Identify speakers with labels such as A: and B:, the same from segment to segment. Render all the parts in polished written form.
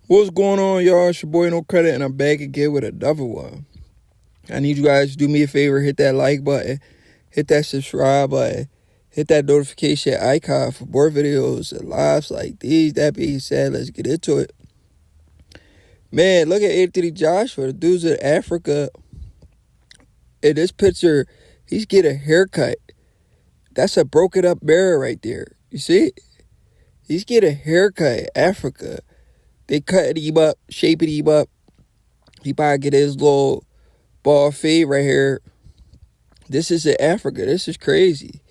A: What's going on, y'all? It's your boy No Credit, and I'm back again with another one. I need you guys to do me a favor, hit that like button, hit that subscribe button, hit that notification icon for more videos and lives like these. That being said, let's get into it. Man, look at Anthony Joshua, the dude's in Africa. In this picture, he's getting a haircut. That's a broken up mirror right there. You see it? He's getting a haircut in Africa. They cutting him up, shaping him up. He probably get his little ball fade right here. This is in Africa. This is crazy.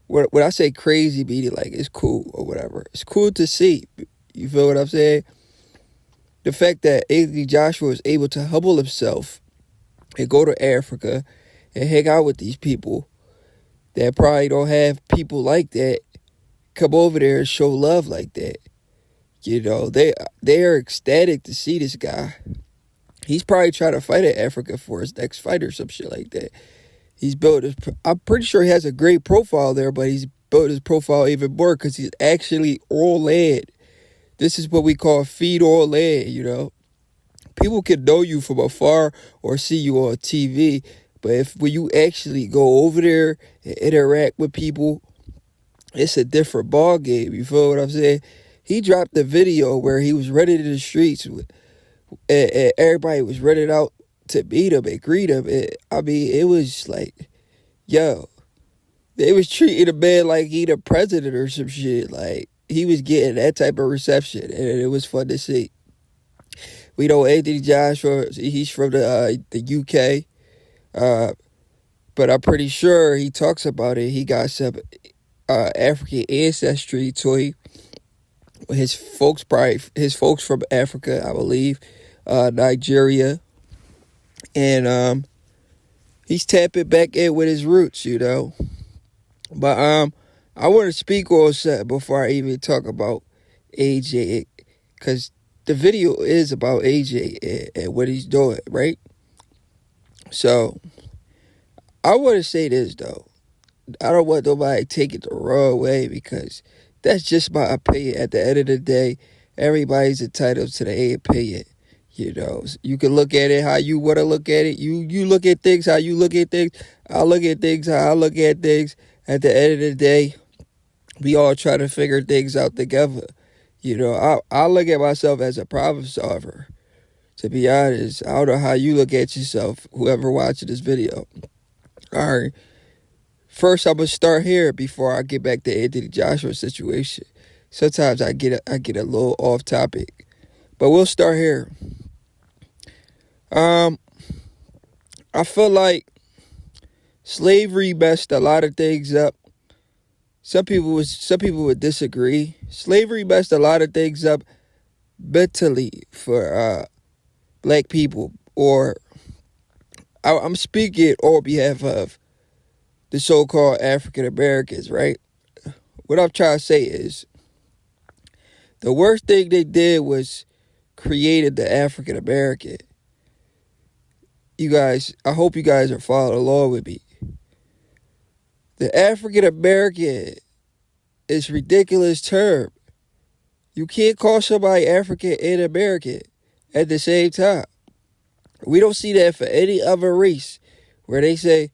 A: When I say crazy, meaning like it's cool or whatever. It's cool to see. You feel what I'm saying? The fact that Anthony Joshua is able to humble himself and go to Africa and hang out with these people that probably don't have people like that come over there and show love like that. You know, they are ecstatic to see this guy. He's probably trying to fight in Africa for his next fight or some shit like that. He's built his, I'm pretty sure he has a great profile there, but he's built his profile even more because he's actually all land. This is what we call feed all land, you know. People can know you from afar or see you on TV, but when you actually go over there and interact with people, it's a different ball game. You feel what I'm saying? He dropped the video where he was running in the streets and everybody was running out to meet him and greet him. And, I mean, it was like, yo, they was treating the man like he the president or some shit. Like, he was getting that type of reception, and it was fun to see. We know Anthony Joshua, he's from the UK, but I'm pretty sure he talks about it. He got some African ancestry to him. His folks from Africa, I believe, Nigeria, and he's tapping back in with his roots, you know. But I want to speak on something before I even talk about AJ, because the video is about AJ and what he's doing, right? So I want to say this though. I don't want nobody to take it the wrong way because that's just my opinion. At the end of the day, everybody's entitled to their opinion. You know, you can look at it how you want to look at it. You look at things how you look at things. I look at things how I look at things. At the end of the day, we all try to figure things out together. You know, I look at myself as a problem solver. To be honest, I don't know how you look at yourself, whoever watching this video. All right. First, I'm gonna start here before I get back to Anthony Joshua situation. Sometimes I get a little off topic, but we'll start here. Um, I feel like slavery messed a lot of things up. Some people would disagree. Slavery messed a lot of things up mentally for black people, or I'm speaking on behalf of the so-called African Americans, right? What I'm trying to say is the worst thing they did was created the African American. You guys, I hope you guys are following along with me. The African American is a ridiculous term. You can't call somebody African and American at the same time. We don't see that for any other race where they say,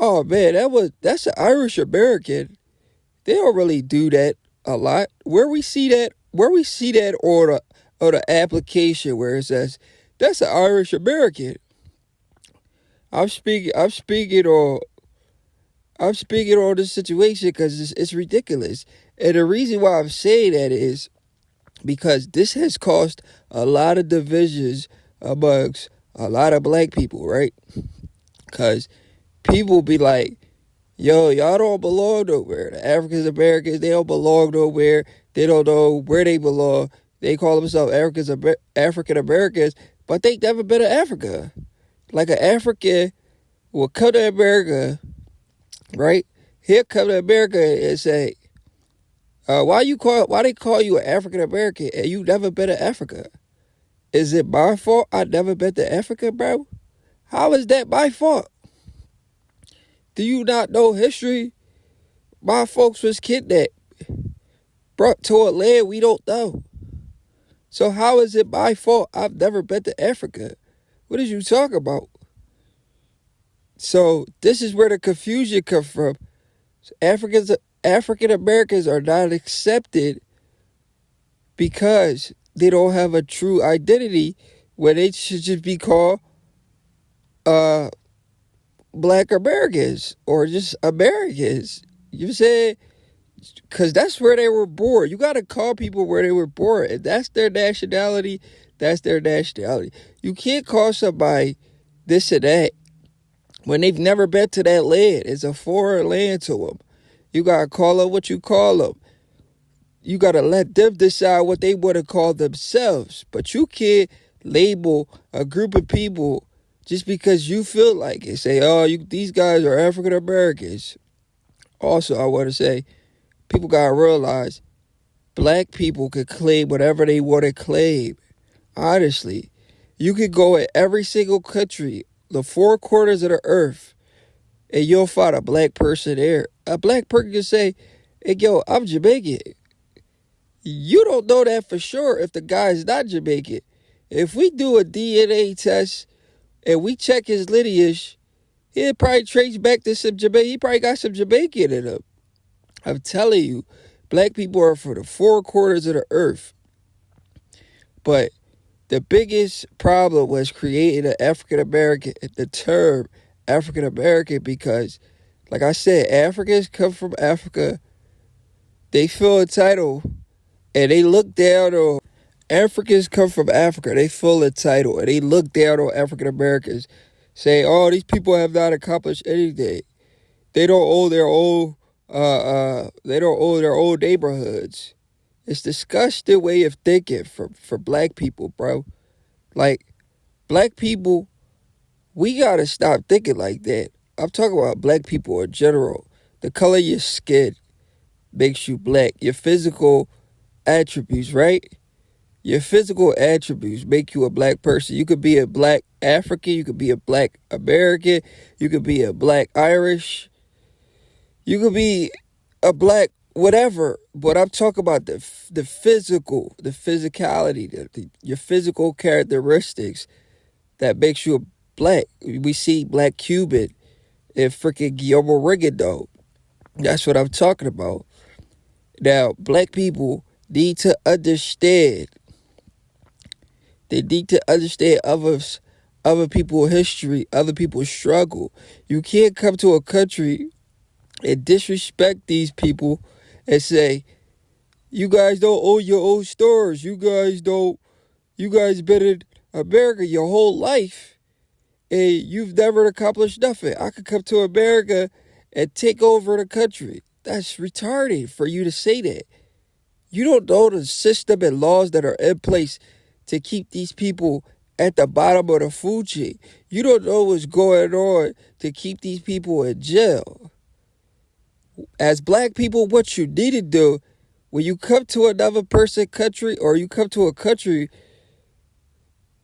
A: oh man, that's an Irish American. They don't really do that a lot. Where we see that on the application where it says that's an Irish American. I'm speaking on this situation because it's ridiculous. And the reason why I'm saying that is because this has caused a lot of divisions amongst a lot of black people, right? Because people be like, yo, y'all don't belong nowhere. The African Americans, they don't belong nowhere. They don't know where they belong. They call themselves African Americans, but they never been to Africa. Like an African will come to America, right? He'll come to America and say, why they call you an African American and you never been to Africa? Is it my fault I never been to Africa, bro? How is that my fault? Do you not know history? My folks was kidnapped, brought to a land we don't know. So how is it my fault? I've never been to Africa. What did you talk about? So this is where the confusion comes from. African Americans are not accepted because they don't have a true identity where they should just be called uh Black Americans or just Americans. You said because that's where they were born. You got to call people where they were born. If that's their nationality, that's their nationality. You can't call somebody this and that when they've never been to that land. It's a foreign land to them. You got to call them what you call them. You got to let them decide what they want to call themselves. But you can't label a group of people just because you feel like it. Say, oh, these guys are African Americans. Also, I want to say, people got to realize black people can claim whatever they want to claim. Honestly, you could go in every single country, the four corners of the earth, and you'll find a black person there. A black person can say, hey, yo, I'm Jamaican. You don't know that for sure if the guy is not Jamaican. If we do a DNA test and we check his lineage, he'll probably trace back to some Jamaican. He probably got some Jamaican in him. I'm telling you, black people are for the four quarters of the earth. But the biggest problem was creating an African American, the term African American, because, like I said, Africans come from Africa. They feel entitled and they look down on Africans come from Africa. They feel entitled and they look down on African Americans, saying, "Oh, these people have not accomplished anything. They don't own their own. They don't own their own neighborhoods." It's disgusting way of thinking for black people, bro. Like, black people, we gotta stop thinking like that. I'm talking about black people in general. The color of your skin makes you black. Your physical attributes, right? Your physical attributes make you a black person. You could be a black African. You could be a black American. You could be a black Irish. You could be a black whatever. But I'm talking about the physical, the physicality, your physical characteristics that makes you a black. We see Black Cuban and freaking Guillermo Rigondeaux. That's what I'm talking about. Now, black people need to understand. They need to understand other people's history, other people's struggle. You can't come to a country and disrespect these people and say, you guys don't own your own stores. You guys been in America your whole life and you've never accomplished nothing. I could come to America and take over the country. That's retarded for you to say that. You don't know the system and laws that are in place to keep these people at the bottom of the food chain. You don't know what's going on to keep these people in jail. As black people, what you need to do when you come to another person's country or you come to a country,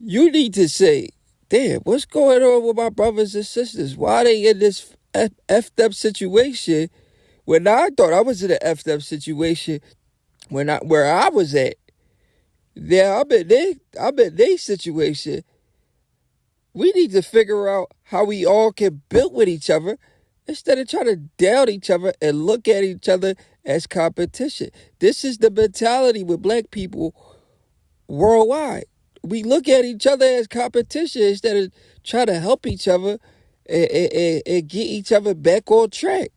A: you need to say, damn, what's going on with my brothers and sisters? Why are they in this effed up situation when I thought I was in an effed up situation where I was at? Yeah, I'm in their situation. We need to figure out how we all can build with each other instead of trying to down each other and look at each other as competition. This is the mentality with black people worldwide. We look at each other as competition instead of trying to help each other and get each other back on track.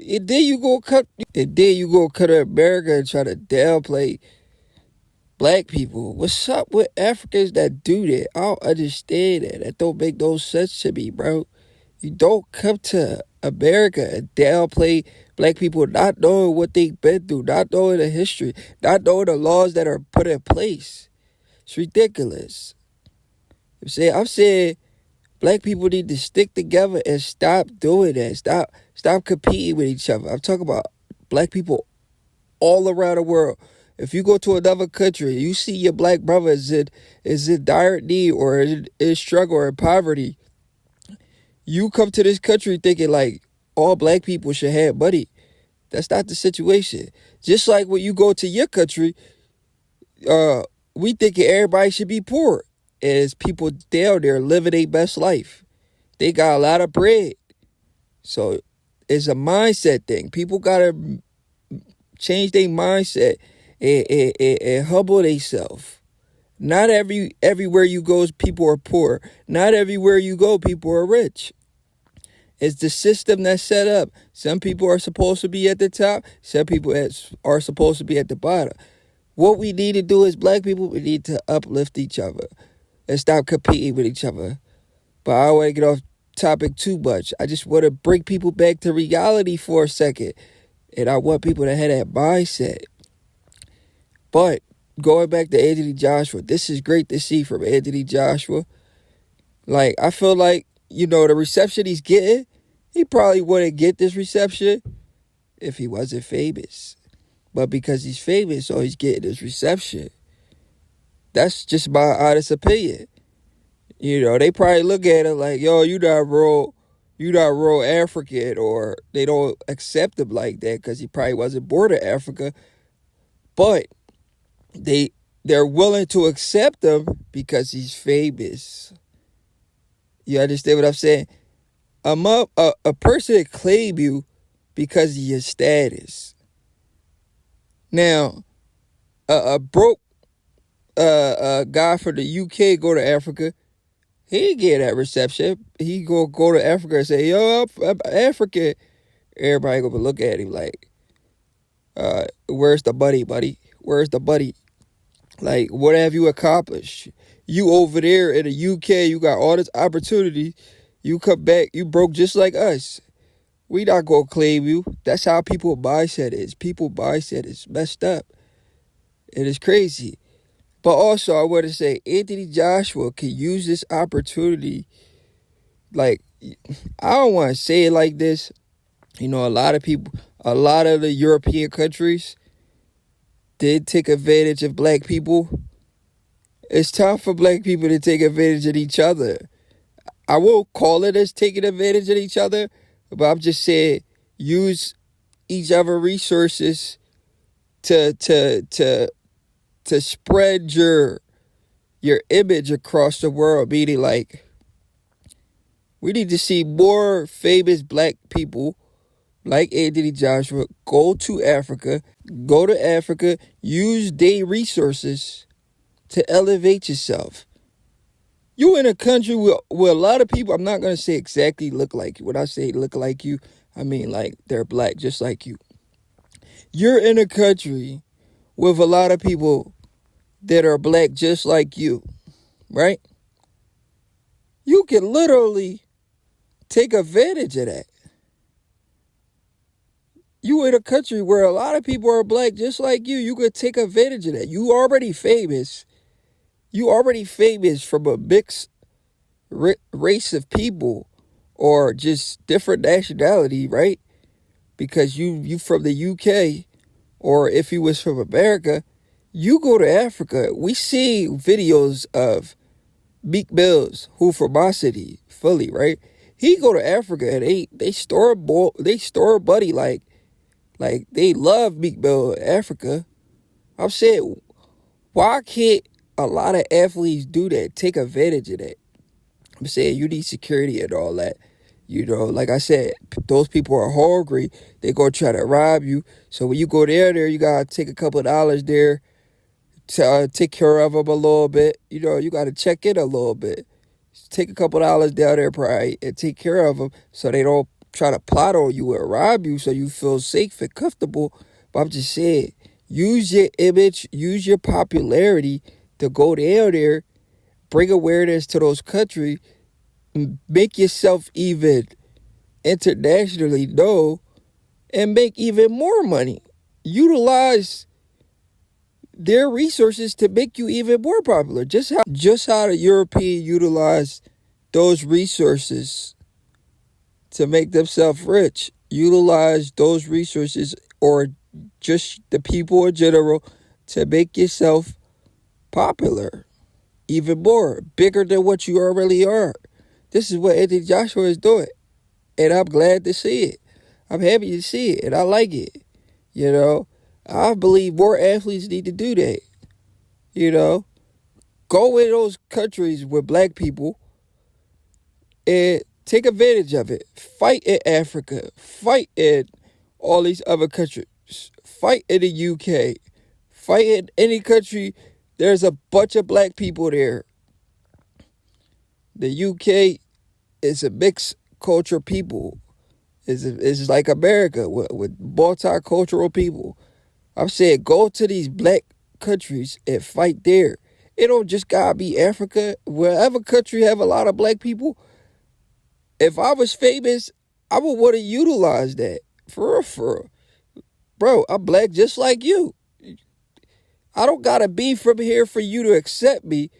A: And then you go come to America and try to downplay black people. What's up with Africans that do that? I don't understand that. That don't make no sense to me, bro. You don't come to America and downplay black people not knowing what they've been through, not knowing the history, not knowing the laws that are put in place. It's ridiculous. I'm saying black people need to stick together and stop doing that. Stop competing with each other. I'm talking about black people all around the world. If you go to another country, you see your black brother is in dire need or in struggle or in poverty, you come to this country thinking like all black people should have money. That's not the situation. Just like when you go to your country, uh, we thinking everybody should be poor. As people down there living their best life. They got a lot of bread. So it's a mindset thing. People gotta change their mindset and humble themselves. Not everywhere you go, people are poor. Not everywhere you go, people are rich. It's the system that's set up. Some people are supposed to be at the top. Some people are supposed to be at the bottom. What we need to do as black people, we need to uplift each other and stop competing with each other. But I don't want to get off topic too much. I just want to bring people back to reality for a second. And I want people to have that mindset. But going back to Anthony Joshua, this is great to see from Anthony Joshua. Like, I feel like, the reception he's getting, he probably wouldn't get this reception if he wasn't famous. But because he's famous, so he's getting this reception. That's just my honest opinion. They probably look at him like, yo, you not real African, or they don't accept him like that because he probably wasn't born in Africa. But they're willing to accept him because he's famous. You understand what I'm saying? A person claim you because of your status. Now, a broke guy from the UK go to Africa, he ain't get that reception. He go to Africa and say, yo, I'm African. Everybody gonna look at him like, where's the buddy, buddy? Where's the buddy? Like, what have you accomplished? You over there in the UK, you got all this opportunity. You come back, you broke just like us. We not gonna claim you. That's how people mindset is. People mindset is messed up. It is crazy. But also, I want to say, Anthony Joshua can use this opportunity. Like, I don't want to say it like this. A lot of the European countries did take advantage of black people. It's time for black people to take advantage of each other. I won't call it as taking advantage of each other, but I'm just saying use each other resources to spread your image across the world. Meaning, like, we need to see more famous black people like Anthony Joshua go to Africa, use their resources to elevate yourself. You in a country where a lot of people, I'm not going to say exactly look like you. When I say look like you, I mean like they're black just like you. You're in a country with a lot of people that are black just like you, right? You can literally take advantage of that. You in a country where a lot of people are black just like you. You could take advantage of that. You already famous. You already famous from a mixed race of people or just different nationality, right? Because you from the UK, or if you was from America, you go to Africa. We see videos of Meek Mills, who from my city, Philly, right? He go to Africa and they store buddy like they love Meek Mill in Africa. I'm saying, why can't a lot of athletes do that? Take advantage of that. I'm saying you need security and all that. Like I said, those people are hungry. They gonna try to rob you. So when you go there, you gotta take a couple of dollars there to take care of them a little bit. You gotta check in a little bit. Take a couple of dollars down there, probably, and take care of them so they don't try to plot on you or rob you, so you feel safe and comfortable. But I'm just saying, use your image, use your popularity to go down there, bring awareness to those countries, make yourself even internationally known, and make even more money. Utilize their resources to make you even more popular. Just how the European utilize those resources to make themselves rich. Utilize those resources, or just the people in general, to make yourself popular. Even more, bigger than what you already are. This is what Anthony Joshua is doing. And I'm glad to see it. I'm happy to see it. And I like it. I believe more athletes need to do that. You know, go in those countries with black people and take advantage of it. Fight in Africa. Fight in all these other countries. Fight in the UK. Fight in any country. There's a bunch of black people there. The UK is a mixed culture people. It's like America with multicultural people. I'm saying go to these black countries and fight there. It don't just gotta be Africa. Wherever country have a lot of black people, if I was famous, I would want to utilize that. For real, for real. Bro, I'm black just like you. I don't gotta be from here for you to accept me.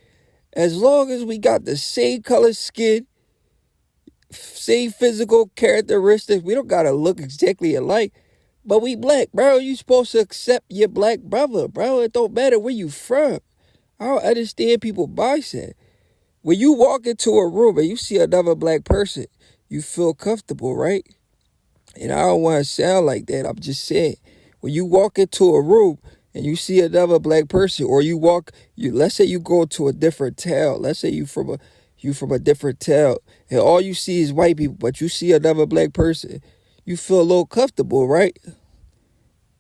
A: As long as we got the same color skin, same physical characteristics, we don't gotta look exactly alike. But we black, bro. You supposed to accept your black brother, bro. It don't matter where you from. I don't understand people's mindset. When you walk into a room and you see another black person, you feel comfortable, right? And I don't want to sound like that. I'm just saying, when you walk into a room and you see another black person, or let's say you go to a different town. Let's say you from a different town, and all you see is white people, but you see another black person, you feel a little comfortable, right?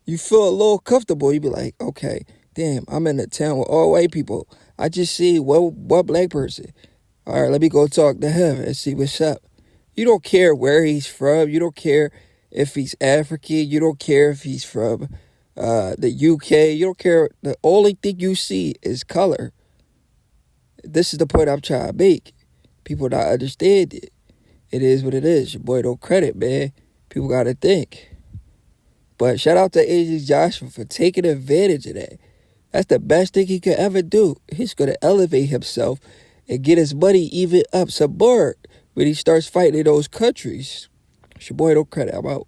A: You feel a little comfortable. You be like, okay, damn, I'm in a town with all white people. I just see one black person. All right, let me go talk to him and see what's up. You don't care where he's from. You don't care if he's African. You don't care if he's from the UK. You don't care. The only thing you see is color. This is the point I'm trying to make. People not understand it. It is what it is. Your boy don't credit, man. People got to think. But shout out to AJ Joshua for taking advantage of that. That's the best thing he could ever do. He's going to elevate himself and get his money even up some more when he starts fighting in those countries. It's your boy don't credit. I'm out.